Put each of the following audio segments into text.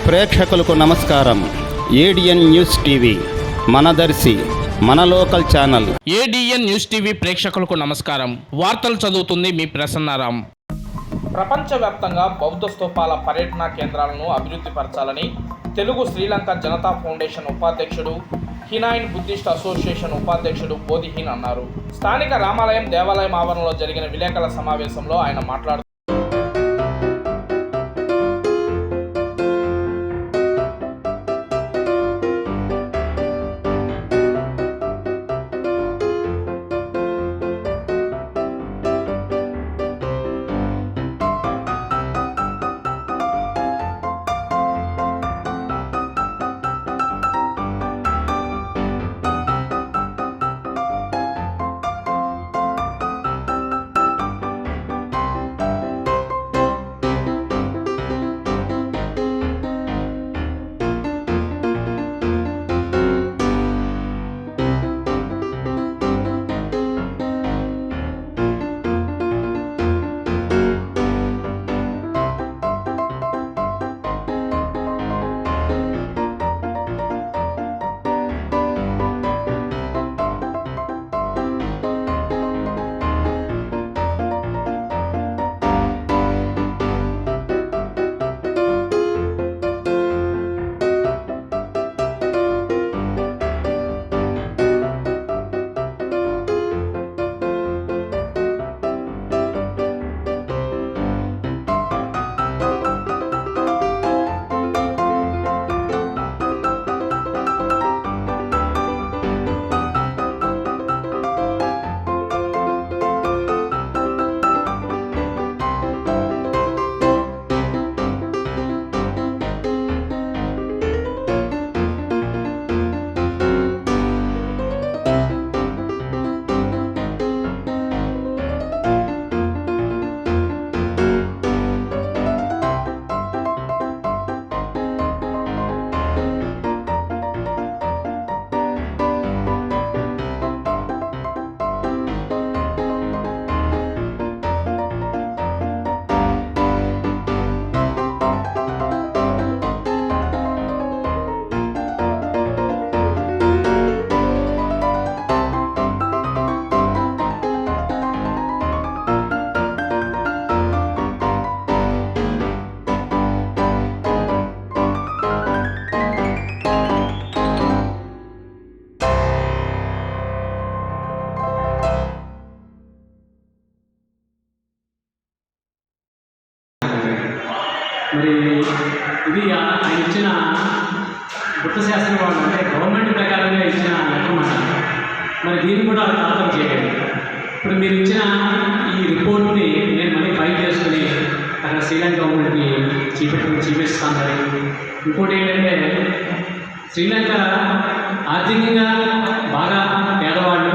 ప్రేక్షకులకు నమస్కారం. ADN news TV మనదర్శి మన local channel. ADN news TV ప్రేక్షకులకు నమస్కారం. వార్తలు చదువుతుంది మీ ప్రసన్నారాం. ప్రపంచవ్యాప్తంగా బౌద్ధ స్తూపాల పర్యటన కేంద్రాలను అభివృద్ధి పరచాలని తెలుగు శ్రీలంక జనతా ఫౌండేషన్ ఉపాధ్యక్షుడు, హినాయిన్ బుద్ధిస్ట్ అసోసియేషన్ ఉపాధ్యక్షుడు బోధిహీన్ అన్నారు. స్థానిక రామాలయం దేవాలయం ఆవరణలో జరిగిన విలేకరుల సమావేశంలో ఆయన మాట్లాడుతూ మరి ఇది ఆయన ఇచ్చిన గుప్త శాస్త్రం వాళ్ళు అంటే గవర్నమెంట్ ప్రకారంగా ఇచ్చిన లెక్కమాట. మరి దీన్ని కూడా ఖాతం చేయాలి. ఇప్పుడు మీరు ఇచ్చిన ఈ రిపోర్ట్ని నేను మళ్ళీ ఫైల్ చేసుకుని అక్కడ శ్రీలంక గవర్నమెంట్కి చూపిస్తాను. ఇంకోటి ఏంటంటే శ్రీలంక ఆర్థికంగా బాగా పేదవాళ్ళు,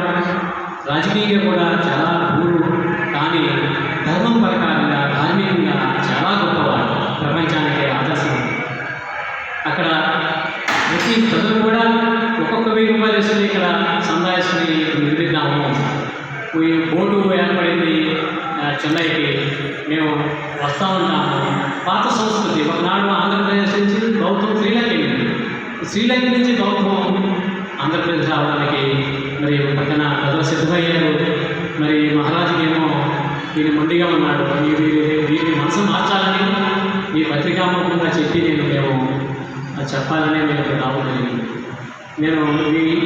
రాజకీయంగా కూడా చాలా ఊరు, కానీ ధర్మం ప్రకారంగా ధార్మికంగా చాలా గొప్పవాళ్ళు, ప్రపంచానికి ఆదర్శం. అక్కడ ప్రతి ప్రజలు కూడా ఒక్కొక్క 1000 రూపాయలు వేసుకుని ఇక్కడ సందాయిస్తుని నిర్మిద్దాము. ఈ బోటు ఏర్పడింది చెన్నైకి, మేము వస్తూ ఉంటాము. పాత సంస్కృతి ఒకనాడు ఆంధ్రప్రదేశ్ నుంచి బౌద్ధం శ్రీలంక వెళ్ళింది, శ్రీలంక నుంచి బౌద్ధం ఆంధ్రప్రదేశ్ రావడానికి మరి పక్కన ప్రజలు సిద్ధమయ్యారు. మరి మహారాజుకేమో ఈయన మొండిగా ఉన్నాడు, వీరిని మనసు మార్చాలని ఈ పత్రికాముఖంగా చెప్పి మేము చెప్పాలనే మేము ఇక్కడ రావడం. నేను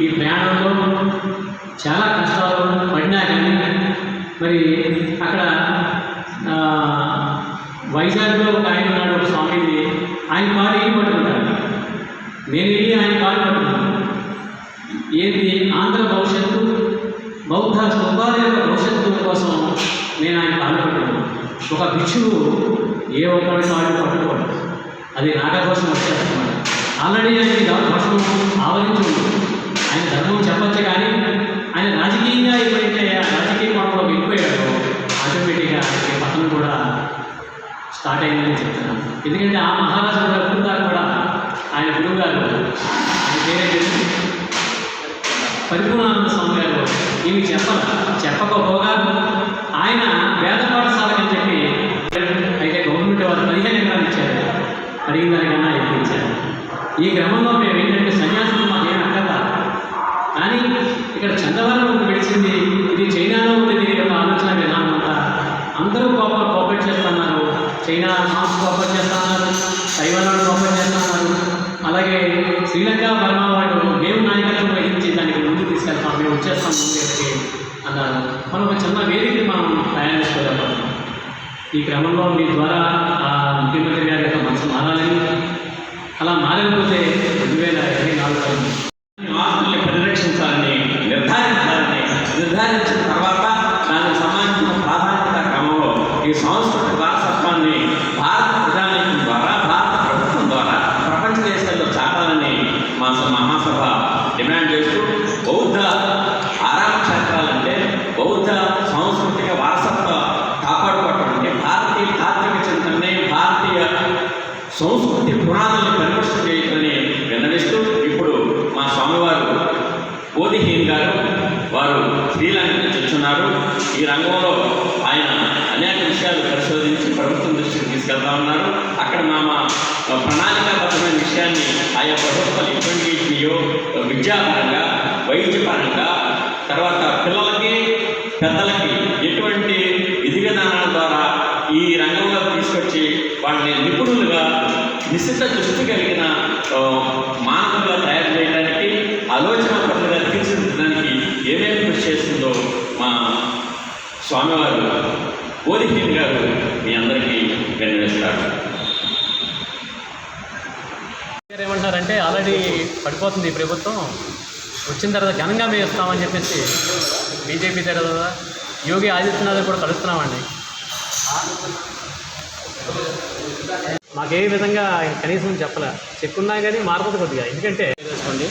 ఈ ప్రయాణంలో చాలా కష్టాలు పడినా కానీ మరి అక్కడ వైజాగ్లో ఒక ఆయన ఉన్నాడు, ఒక స్వామిది, ఆయన కాలు ఏం పట్టుకుంటాడు, నేను వెళ్ళి ఆయన కాలు పట్టుకున్నాను. ఏంటి ఆంధ్ర భవిష్యత్తు, బౌద్ధ స్తూపాల యొక్క భవిష్యత్తు కోసం నేను ఆయన కాలు పట్టుకున్నాను. ఒక భిక్షువు ఏ ఒక్కరి కాళ్ళు పట్టుకోడు, అది నాగదోషం వచ్చేస్తున్నాడు. ఆల్రెడీ ఆయన దోషం ఆవరించి ఆయన ధర్మం చెప్పచ్చు, కానీ ఆయన రాజకీయంగా ఎప్పుడైతే రాజకీయ కోణంలో వెళ్ళిపోయాడో ఆటోమేటిక్గా పతనం కూడా స్టార్ట్ అయిందని చెప్తున్నాను. ఎందుకంటే ఆ మహారాజు కూడా కూడా ఆయన గురువు గారు, ఆయన పేరే పరిపూర్ణానంద స్వామి గారు, ఇవి చెప్పకపోగా ఆయన వేద పాఠశాలకని చెప్పి అయితే గవర్నమెంట్ వారు 15 ఎకరాలు ఇచ్చారు. అడిగిన దానికన్నా ఎక్కువ ఇచ్చారు. ఈ క్రమంలో మేము ఏంటంటే సన్యాసులు మాకేం అక్కర్లా, కానీ ఇక్కడ చందవరం విడిచింది, ఇది చైనాలో ఉంది. దీని యొక్క ఆలోచన విధానం అంతా అందరూ కోఆపరేట్ చేస్తున్నారు. చైనా మాస్ కోఆపరేట్ చేస్తున్నారు, తైవాన్ వాళ్ళు కోఆపరేట్ చేస్తున్నారు, అలాగే శ్రీలంక బర్మా వాళ్ళు మేము నాయకత్వం వహించి దానికి ముందు తీసుకెళ్తాం, మేము వచ్చేస్తాం ముందుకి అన్నారు. మనం ఒక చిన్న వేదికని మనం తయారు చేసుకోలేకపోతున్నాం. ఈ క్రమంలో మీ ద్వారా ఆ ముఖ్యమంత్రి గారి యొక్క మనసు మారాలని, అలా మారకపోతే 2024 ఆస్తుల్ని పరిరక్షించాలని నిర్ధారించిన తర్వాత దానికి సంబంధించిన ప్రాధాన్యత క్రమంలో ఈ సాంస్కృతిక వారసత్వాన్ని భారత ప్రజానీకం ద్వారా, భారత ప్రభుత్వం ద్వారా ప్రపంచ దేశాల్లో చాటాలని మా మహాసభ డిమాండ్ చేస్తూ, బౌద్ధ ఆరామ క్షేత్రాలంటే బౌద్ధ సాంస్కృతిక వారసత్వ కాపాడుకోవటం అంటే భారతీయ తాత్విక చింతనని, భారతీయ సంస్కృతి పురాణాలను పరిరక్షణ చేయటమని విన్నవిస్తూ, ఇప్పుడు మా స్వామివారు బోధిహీన్ గారు వారు శ్రీలంక నుంచి వచ్చున్నారు. ఈ రంగంలో ఆయన అనేక విషయాలు పరిశోధించి ప్రభుత్వం దృష్టికి తీసుకెళ్తా ఉన్నారు. అక్కడ మా ప్రణాళికాబద్ధమైన విషయాన్ని ఆయా ప్రభుత్వాలు ఎటువంటి ఇచ్చినాయో విద్యాపరంగా, వైద్యపరంగా, తర్వాత పిల్లలకి పెద్దలకి ఎటువంటి విధి విధానాల ద్వారా ఈ రంగంలో తీసుకొచ్చి వాళ్ళని నిపుణులుగా, నిశ్చిత దృష్టి కలిగిన మానవులుగా తయారు చేయడానికి, ఆలోచన పనులుగా తీర్చిదిద్దడానికి ఏమేమి కృషి చేస్తుందో మా స్వామివారు బోధిహీన్ గారు మీ అందరికీ విన్నవిస్తారు. ఏమంటారంటే ఆల్రెడీ పడిపోతుంది ఈ ప్రభుత్వం, వచ్చిన తర్వాత ఘనంగా మేము ఇస్తామని చెప్పేసి బీజేపీ తర్వాత యోగి ఆదిత్యనాథ్ కూడా కలుస్తున్నామండి. మాకే విధంగా కనీసం చెప్పలే, చెక్కున్నా కానీ మారుతుంది కొద్దిగా. ఎందుకంటే చేసుకోండి